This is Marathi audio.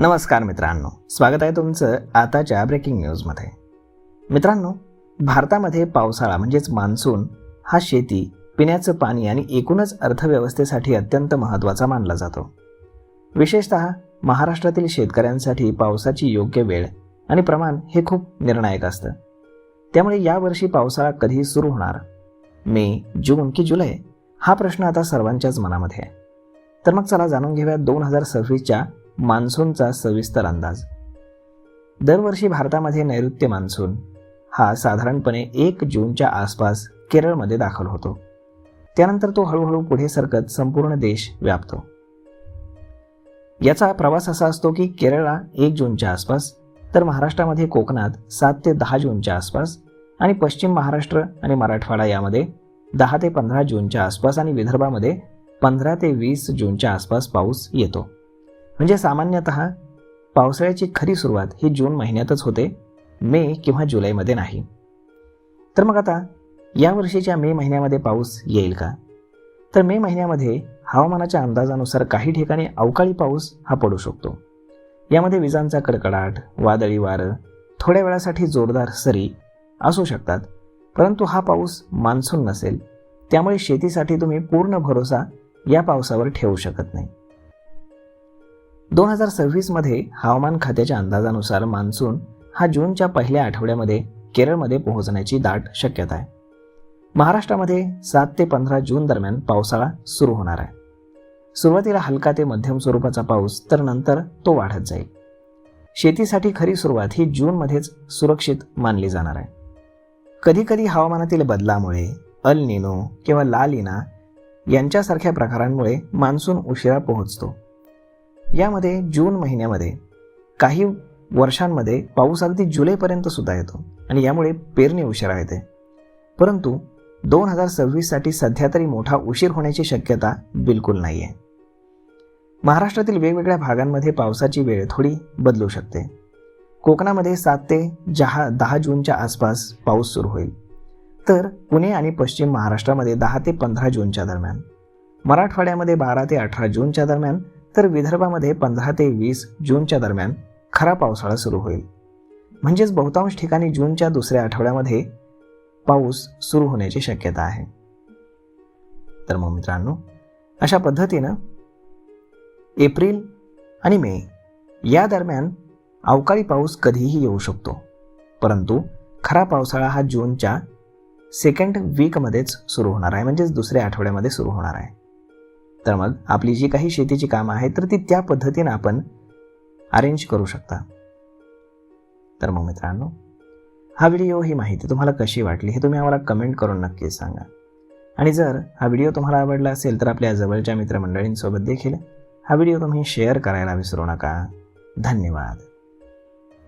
नमस्कार मित्रांनो, स्वागत आहे तुमचं आताच्या ब्रेकिंग न्यूजमध्ये. मित्रांनो, भारतामध्ये पावसाळा म्हणजेच मान्सून हा शेती, पिण्याचं पाणी आणि एकूणच अर्थव्यवस्थेसाठी अत्यंत महत्त्वाचा मानला जातो. विशेषतः महाराष्ट्रातील शेतकऱ्यांसाठी पावसाची योग्य वेळ आणि प्रमाण हे खूप निर्णायक असतं. त्यामुळे यावर्षी पावसाळा कधी सुरू होणार, मे, जून की जुलै, हा प्रश्न आता सर्वांच्याच मनामध्ये आहे. तर मग चला जाणून घेऊया 2026च्या मान्सूनचा सविस्तर अंदाज. दरवर्षी भारतामध्ये नैऋत्य मान्सून हा साधारणपणे 1 जूनच्या आसपास केरळमध्ये दाखल होतो. त्यानंतर तो हळूहळू पुढे सरकत संपूर्ण देश व्यापतो. याचा प्रवास असा असतो की केरळला 1 जूनच्या आसपास, तर महाराष्ट्रामध्ये कोकणात 7 ते 10 जूनच्या आसपास आणि पश्चिम महाराष्ट्र आणि मराठवाडा यामध्ये 10 ते 15 जूनच्या आसपास आणि विदर्भामध्ये 15 ते 20 जूनच्या आसपास पाऊस येतो. म्हणजे सामान्यतः पावसाळ्याची खरी सुरुवात ही जून महिन्यातच होते, मे किंवा जुलैमध्ये नाही. तर मग आता या वर्षीच्या मे महिन्यामध्ये पाऊस येईल का? तर मे महिन्यामध्ये हवामानाच्या अंदाजानुसार काही ठिकाणी अवकाळी पाऊस हा पडू शकतो. यामध्ये विजांचा कडकडाट, वादळी वारं, थोड्या वेळासाठी जोरदार सरी असू शकतात. परंतु हा पाऊस मान्सून नसेल, त्यामुळे शेतीसाठी तुम्ही पूर्ण भरोसा या पावसावर ठेवू शकत नाही. 2026मध्ये हवामान खात्याच्या अंदाजानुसार मान्सून हा जूनच्या पहिल्या आठवड्यामध्ये केरळमध्ये पोहोचण्याची दाट शक्यता आहे. महाराष्ट्रामध्ये 7 ते 15 जून दरम्यान पावसाळा सुरू होणार आहे. सुरुवातीला हलका ते मध्यम स्वरूपाचा पाऊस, तर नंतर तो वाढत जाईल. शेतीसाठी खरी सुरुवात ही जूनमध्येच सुरक्षित मानली जाणार आहे. कधीकधी हवामानातील बदलामुळे अल निनो किंवा ला लीना यांच्यासारख्या प्रकारांमुळे मान्सून उशिरा पोहोचतो. यामध्ये जून महिन्यामध्ये काही वर्षांमध्ये पाऊस अगदी जुलैपर्यंत सुद्धा येतो आणि यामुळे पेरणी उशिरा येते. परंतु 2026साठी सध्या तरी मोठा उशीर होण्याची शक्यता बिलकुल नाही आहे. महाराष्ट्रातील वेगवेगळ्या भागांमध्ये पावसाची वेळ थोडी बदलू शकते. कोकणामध्ये 7 ते 10 जूनच्या आसपास पाऊस सुरू होईल, तर पुणे आणि पश्चिम महाराष्ट्रामध्ये 10 ते 15 जूनच्या दरम्यान, मराठवाड्यामध्ये 12 ते 18 जूनच्या दरम्यान, तर विदर्भामध्ये 15 ते 20 जूनच्या दरम्यान खरा पावसाळा सुरू होईल. म्हणजेच बहुतांश ठिकाणी जूनच्या दुसऱ्या आठवड्यामध्ये पाऊस सुरू होण्याची शक्यता आहे. तर मग मित्रांनो, अशा पद्धतीनं एप्रिल आणि मे या दरम्यान अवकाळी पाऊस कधीही येऊ शकतो. परंतु खरा पावसाळा हा जूनच्या सेकंड वीकमध्येच सुरू होणार आहे, म्हणजेच दुसऱ्या आठवड्यामध्ये सुरू होणार आहे. तर मग आपली जी काही शेतीची कामं आहेत तर ती त्या पद्धतीनं आपण अरेंज करू शकता. तर मग मित्रांनो, हा व्हिडिओ, ही माहिती तुम्हाला कशी वाटली हे तुम्ही आम्हाला कमेंट करून नक्कीच सांगा. आणि जर हा व्हिडिओ तुम्हाला आवडला असेल तर आपल्या जवळच्या मित्रमंडळींसोबत देखील हा व्हिडिओ तुम्ही शेअर करायला विसरू नका. धन्यवाद.